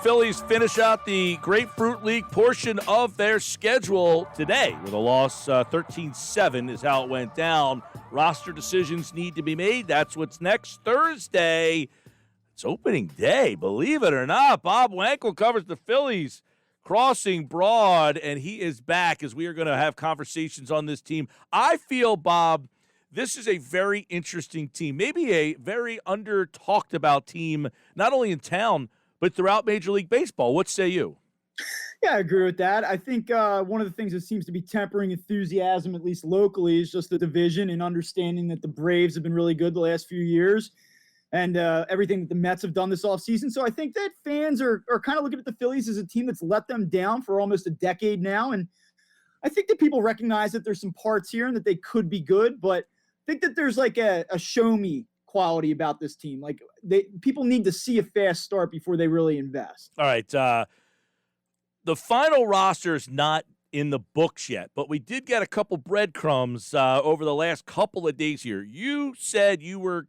Phillies finish out the Grapefruit League portion of their schedule today with a loss. 13-7 is how it went down. Roster decisions need to be made. That's what's next Thursday. It's opening day, believe it or not. Bob Wankel covers the Phillies crossing Broad, and he is back as we are going to have conversations on this team. I feel, Bob, this is a very interesting team, maybe a very under-talked about team, not only in town, but throughout Major League Baseball. What say you? Yeah, I agree with that. I think one of the things that seems to be tempering enthusiasm, at least locally, is just the division and understanding that the Braves have been really good the last few years and everything that the Mets have done this offseason. So I think that fans are kind of looking at the Phillies as a team that's let them down for almost a decade now. And I think that people recognize that there's some parts here and that they could be good, but I think that there's like a show me quality about this team. Like people need to see a fast start before they really invest. All right. The final roster is not in the books yet, but we did get a couple breadcrumbs over the last couple of days here. You said you were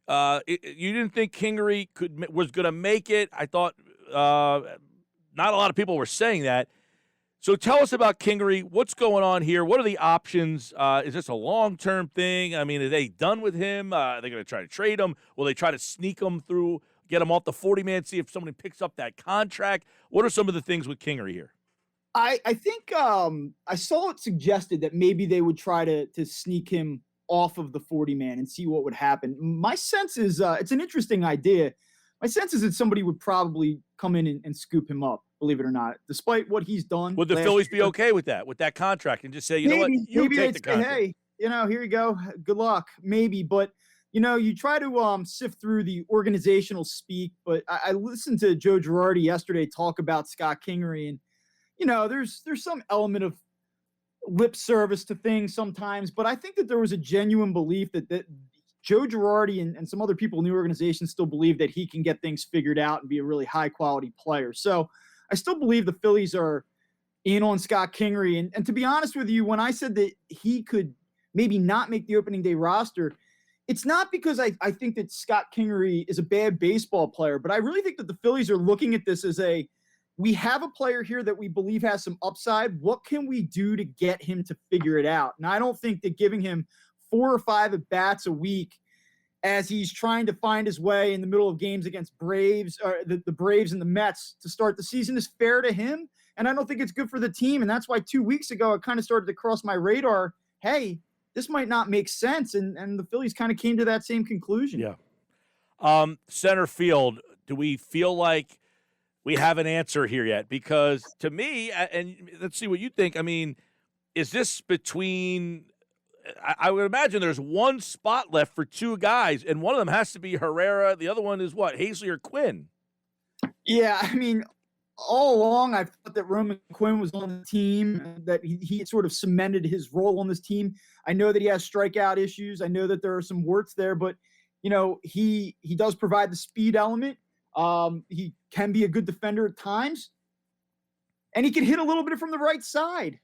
you didn't think Kingery was going to make it. I thought not a lot of people were saying that. So tell us about Kingery. What's going on here? What are the options? Is this a long-term thing? I mean, are they done with him? Are they going to try to trade him? Will they try to sneak him through, get him off the 40-man, see if somebody picks up that contract? What are some of the things with Kingery here? I think I saw it suggested that maybe they would try to sneak him off of the 40-man and see what would happen. My sense is it's an interesting idea. My sense is that somebody would probably come in and scoop him up, believe it or not, despite what he's done. Would the Phillies be okay with that contract, and just say, you know what, you take the contract? Hey, here you go. Good luck. Maybe, but you try to sift through the organizational speak. But I listened to Joe Girardi yesterday talk about Scott Kingery, and there's some element of lip service to things sometimes, but I think that there was a genuine belief that Joe Girardi and some other people in the organization still believe that he can get things figured out and be a really high-quality player. So I still believe the Phillies are in on Scott Kingery. And to be honest with you, when I said that he could maybe not make the opening day roster, it's not because I think that Scott Kingery is a bad baseball player, but I really think that the Phillies are looking at this as we have a player here that we believe has some upside. What can we do to get him to figure it out? And I don't think that giving him 4 or 5 at-bats a week as he's trying to find his way in the middle of games against Braves, or the Braves and the Mets to start the season is fair to him. And I don't think it's good for the team. And that's why 2 weeks ago, it kind of started to cross my radar. Hey, this might not make sense. And the Phillies kind of came to that same conclusion. Yeah. Center field, do we feel like we have an answer here yet? Because to me, and let's see what you think. I mean, is this between – I would imagine there's one spot left for 2 guys, and one of them has to be Herrera. The other one is what, Hazley or Quinn? Yeah, I mean, all along I thought that Roman Quinn was on the team, that he sort of cemented his role on this team. I know that he has strikeout issues. I know that there are some warts there, but, he does provide the speed element. He can be a good defender at times, and he can hit a little bit from the right side.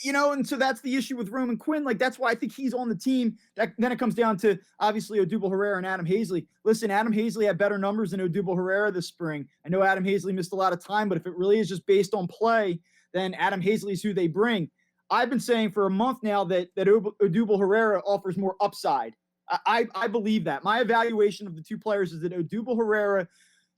And so that's the issue with Roman Quinn. Like, that's why I think he's on the team. Then it comes down to, obviously, Odubel Herrera and Adam Hazley. Listen, Adam Hazley had better numbers than Odubel Herrera this spring. I know Adam Hazley missed a lot of time, but if it really is just based on play, then Adam Hazley is who they bring. I've been saying for a month now that Odubel Herrera offers more upside. I believe that. My evaluation of the 2 players is that Odubel Herrera,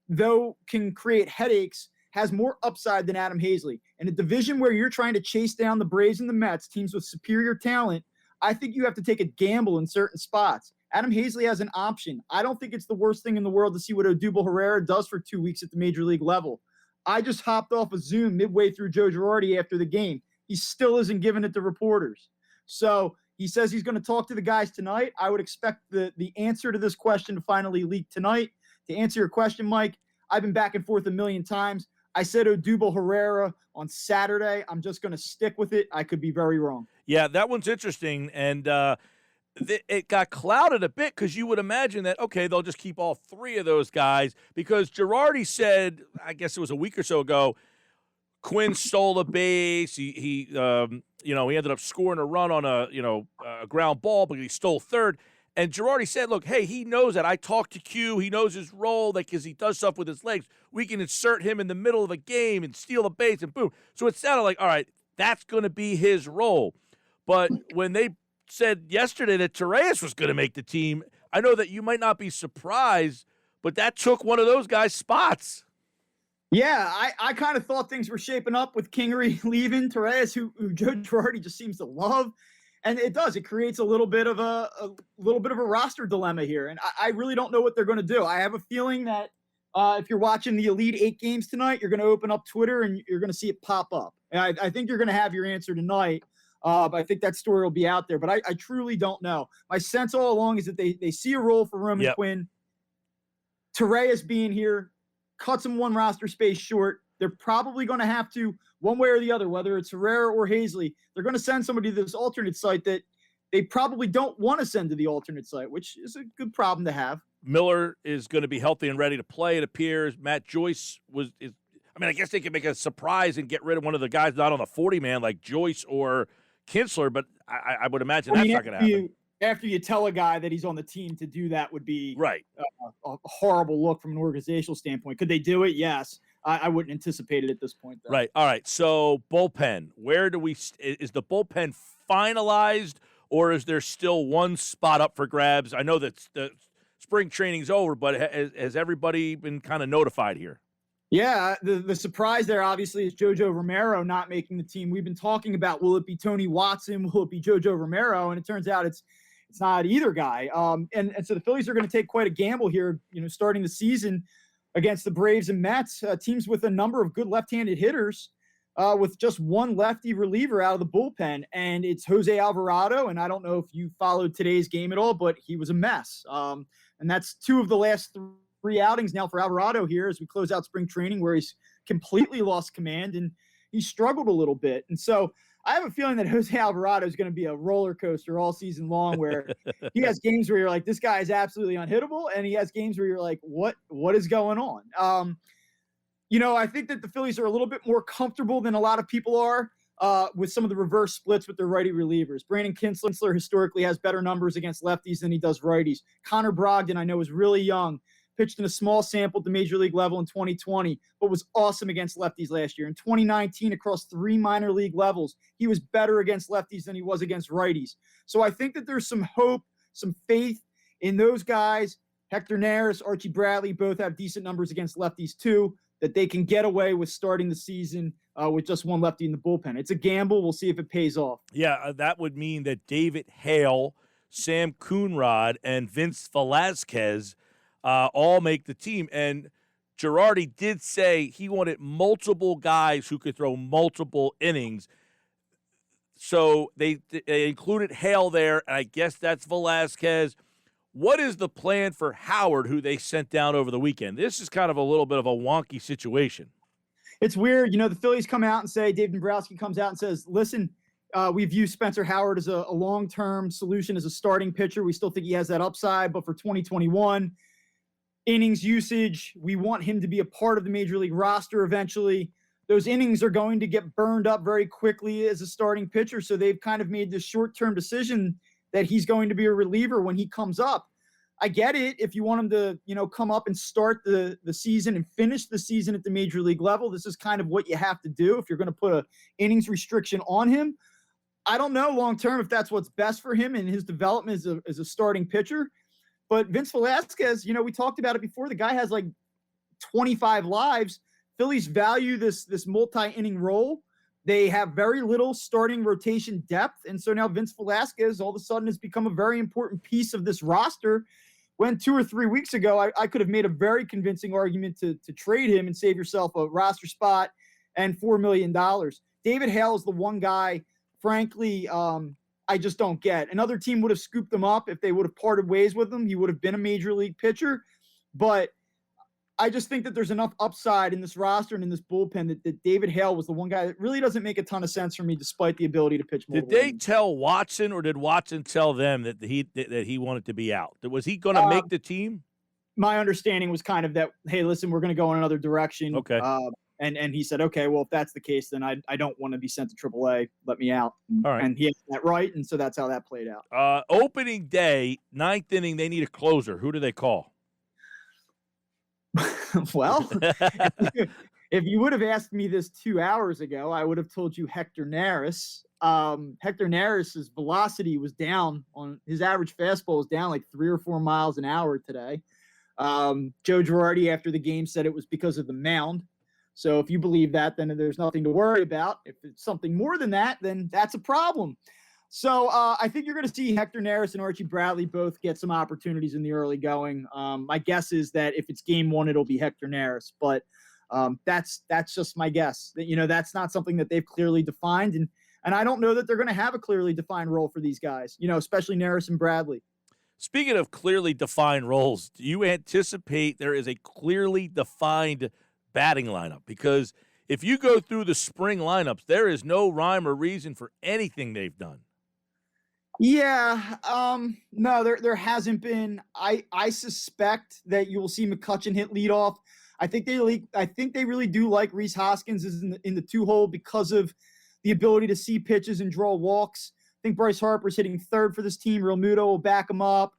though can create headaches, has more upside than Adam Hazley. In a division where you're trying to chase down the Braves and the Mets, teams with superior talent, I think you have to take a gamble in certain spots. Adam Hazley has an option. I don't think it's the worst thing in the world to see what Odubel Herrera does for 2 weeks at the major league level. I just hopped off a Zoom midway through Joe Girardi after the game. He still isn't giving it to reporters. So he says he's going to talk to the guys tonight. I would expect the answer to this question to finally leak tonight. To answer your question, Mike, I've been back and forth a million times. I said Odubel Herrera on Saturday. I'm just going to stick with it. I could be very wrong. Yeah, that one's interesting, and it got clouded a bit because you would imagine that, okay, they'll just keep all 3 of those guys because Girardi said, I guess it was a week or so ago, Quinn stole a base. He ended up scoring a run on a ground ball, but he stole third. And Girardi said, look, hey, he knows that. I talked to Q. He knows his role because he does stuff with his legs. We can insert him in the middle of a game and steal a base and boom. So it sounded like, all right, that's going to be his role. But when they said yesterday that Torres was going to make the team, I know that you might not be surprised, but that took one of those guys' spots. Yeah, I kind of thought things were shaping up with Kingery leaving, Torres, who Joe Girardi just seems to love. And it does. It creates a little bit of a roster dilemma here. And I really don't know what they're going to do. I have a feeling that if you're watching the Elite 8 games tonight, you're going to open up Twitter and you're going to see it pop up. And I think you're going to have your answer tonight. But I think that story will be out there. But I truly don't know. My sense all along is that they see a role for Roman Quinn. Torres being here cuts him one roster space short. They're probably going to have to, one way or the other, whether it's Herrera or Hazley, they're going to send somebody to this alternate site that they probably don't want to send to the alternate site, which is a good problem to have. Miller is going to be healthy and ready to play, it appears. Matt Joyce I guess they could make a surprise and get rid of one of the guys not on the 40-man like Joyce or Kinsler, but I would imagine that's not going to happen. After you tell a guy that he's on the team to do that would be right. A horrible look from an organizational standpoint. Could they do it? Yes. I wouldn't anticipate it at this point, though. Right. All right. So bullpen, where do is the bullpen finalized, or is there still one spot up for grabs? I know that the spring training's over, but has everybody been kind of notified here? Yeah, the surprise there obviously is Jojo Romero not making the team. We've been talking about, will it be Tony Watson? Will it be Jojo Romero? And it turns out it's not either guy. And so the Phillies are going to take quite a gamble here, starting the season against the Braves and Mets, teams with a number of good left-handed hitters, with just one lefty reliever out of the bullpen. And it's Jose Alvarado. And I don't know if you followed today's game at all, but he was a mess. And that's two of the last three outings now for Alvarado here as we close out spring training, where he's completely lost command and he struggled a little bit. And so I have a feeling that Jose Alvarado is going to be a roller coaster all season long, where he has games where you're like, this guy is absolutely unhittable. And he has games where you're like, what is going on? I think that the Phillies are a little bit more comfortable than a lot of people are with some of the reverse splits with their righty relievers. Brandon Kinsler historically has better numbers against lefties than he does righties. Connor Brogdon, I know, is really young. Pitched in a small sample at the major league level in 2020, but was awesome against lefties last year. In 2019, across 3 minor league levels, he was better against lefties than he was against righties. So I think that there's some hope, some faith in those guys. Hector Neris, Archie Bradley both have decent numbers against lefties too, that they can get away with starting the season with just one lefty in the bullpen. It's a gamble. We'll see if it pays off. Yeah, that would mean that David Hale, Sam Coonrod, and Vince Velasquez all make the team. And Girardi did say he wanted multiple guys who could throw multiple innings. So they included Hale there, and I guess that's Velasquez. What is the plan for Howard, who they sent down over the weekend? This is kind of a little bit of a wonky situation. It's weird. The Phillies come out and say, Dave Dombrowski comes out and says, listen, we view Spencer Howard as a long-term solution as a starting pitcher. We still think he has that upside, but for 2021, innings usage, we want him to be a part of the major league roster eventually. Those innings are going to get burned up very quickly as a starting pitcher, so they've kind of made this short-term decision that he's going to be a reliever when he comes up. I get it if you want him to, come up and start the season and finish the season at the major league level. This is kind of what you have to do if you're going to put a innings restriction on him. I don't know long-term if that's what's best for him and his development as a starting pitcher. But Vince Velasquez, we talked about it before. The guy has like 25 lives. Phillies value this multi-inning role. They have very little starting rotation depth. And so now Vince Velasquez all of a sudden has become a very important piece of this roster, when 2 or 3 weeks ago, I could have made a very convincing argument to trade him and save yourself a roster spot and $4 million. David Hale is the one guy, frankly, I just don't get. Another team would have scooped him up if they would have parted ways with him. He would have been a major league pitcher. But I just think that there's enough upside in this roster and in this bullpen that David Hale was the one guy that really doesn't make a ton of sense for me, despite the ability to pitch more. Did they tell Watson, or did Watson tell them that he wanted to be out? Was he going to make the team? My understanding was kind of that, hey, listen, we're going to go in another direction. Okay. And he said, okay, well, if that's the case, then I don't want to be sent to AAA. Let me out. All right. And he had that right, and so that's how that played out. Opening day, ninth inning, they need a closer. Who do they call? Well, if you would have asked me this 2 hours ago, I would have told you Hector Neris. Hector Neris's velocity was down on his average fastball was down like 3 or 4 miles an hour today. Joe Girardi after the game said it was because of the mound. So if you believe that, then there's nothing to worry about. If it's something more than that, then that's a problem. So I think you're going to see Hector Neris and Archie Bradley both get some opportunities in the early going. My guess is that if it's game one, it'll be Hector Neris, but that's just my guess. That that's not something that they've clearly defined, and I don't know that they're going to have a clearly defined role for these guys. Especially Neris and Bradley. Speaking of clearly defined roles, do you anticipate there is a clearly defined batting lineup? Because if you go through the spring lineups, there is no rhyme or reason for anything they've done. Yeah, no, there hasn't been. I suspect that you will see McCutchen hit leadoff. I think they really do like Rhys Hoskins in the 2-hole because of the ability to see pitches and draw walks. I think Bryce Harper's hitting third for this team. Real Muto will back him up.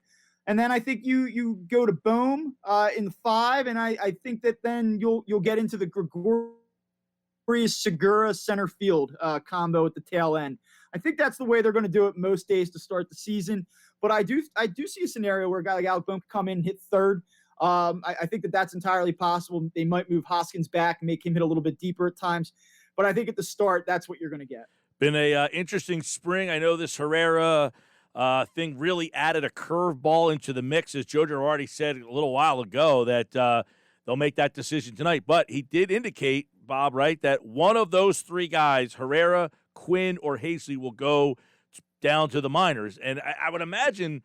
And then I think you go to Bohm in the 5, and I think that then you'll get into the Gregorius Segura center field combo at the tail end. I think that's the way they're going to do it most days to start the season. But I do see a scenario where a guy like Alec Bohm could come in and hit third. I think that's entirely possible. They might move Hoskins back and make him hit a little bit deeper at times. But I think at the start, that's what you're going to get. Been a interesting spring. I know this Herrera thing really added a curveball into the mix, as Joe Girardi said a little while ago, that they'll make that decision tonight. But he did indicate, Bob, right, that one of those 3 guys, Herrera, Quinn, or Hazley, will go down to the minors. And I would imagine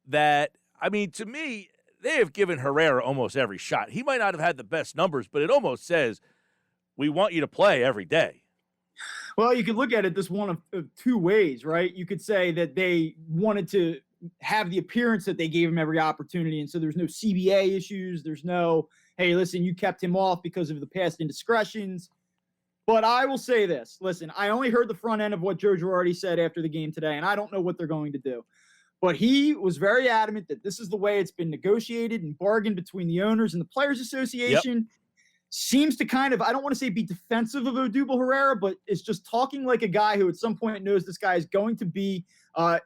that, to me, they have given Herrera almost every shot. He might not have had the best numbers, but it almost says, we want you to play every day. Well, you could look at it this one of 2 ways, right? You could say that they wanted to have the appearance that they gave him every opportunity, and so there's no CBA issues. There's no, hey, listen, you kept him off because of the past indiscretions. But I will say this. Listen, I only heard the front end of what Joe Girardi said after the game today, and I don't know what they're going to do. But he was very adamant that this is the way it's been negotiated and bargained between the owners and the Players Association. Yep. Seems to kind of, I don't want to say be defensive of Odubel Herrera, but it's just talking like a guy who at some point knows this guy is going to be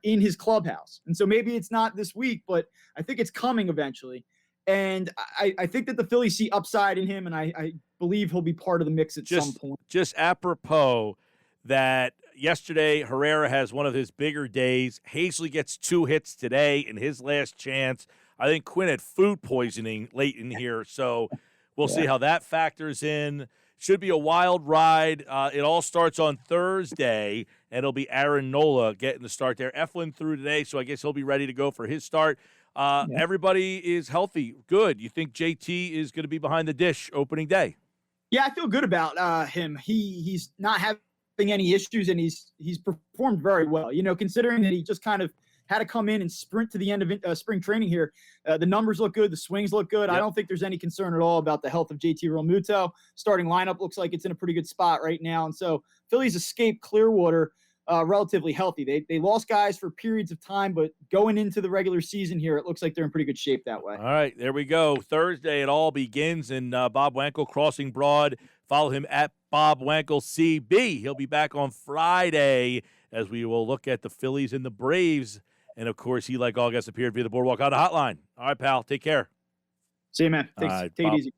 in his clubhouse. And so maybe it's not this week, but I think it's coming eventually. And I think that the Phillies see upside in him, and I believe he'll be part of the mix at some point. Just apropos that yesterday Herrera has one of his bigger days. Hazley gets 2 hits today in his last chance. I think Quinn had food poisoning late in here, so we'll see how that factors in. Should be a wild ride. It all starts on Thursday, and it'll be Aaron Nola getting the start there. Eflin through today, so I guess he'll be ready to go for his start. Everybody is healthy. Good. You think JT is going to be behind the dish opening day? Yeah, I feel good about him. He's not having any issues, and he's performed very well. Considering that he just kind of had to come in and sprint to the end of spring training here. The numbers look good. The swings look good. Yep. I don't think there's any concern at all about the health of JT Realmuto. Starting lineup looks like it's in a pretty good spot right now. And so Phillies escaped Clearwater relatively healthy. They lost guys for periods of time, but going into the regular season here, it looks like they're in pretty good shape that way. All right, there we go. Thursday it all begins, and Bob Wankel crossing broad. Follow him at Bob Wankel CB. He'll be back on Friday as we will look at the Phillies and the Braves. And, of course, he, like all guests, appeared via the Boardwalk Auto Hotline. All right, pal. Take care. See you, man. Take it easy.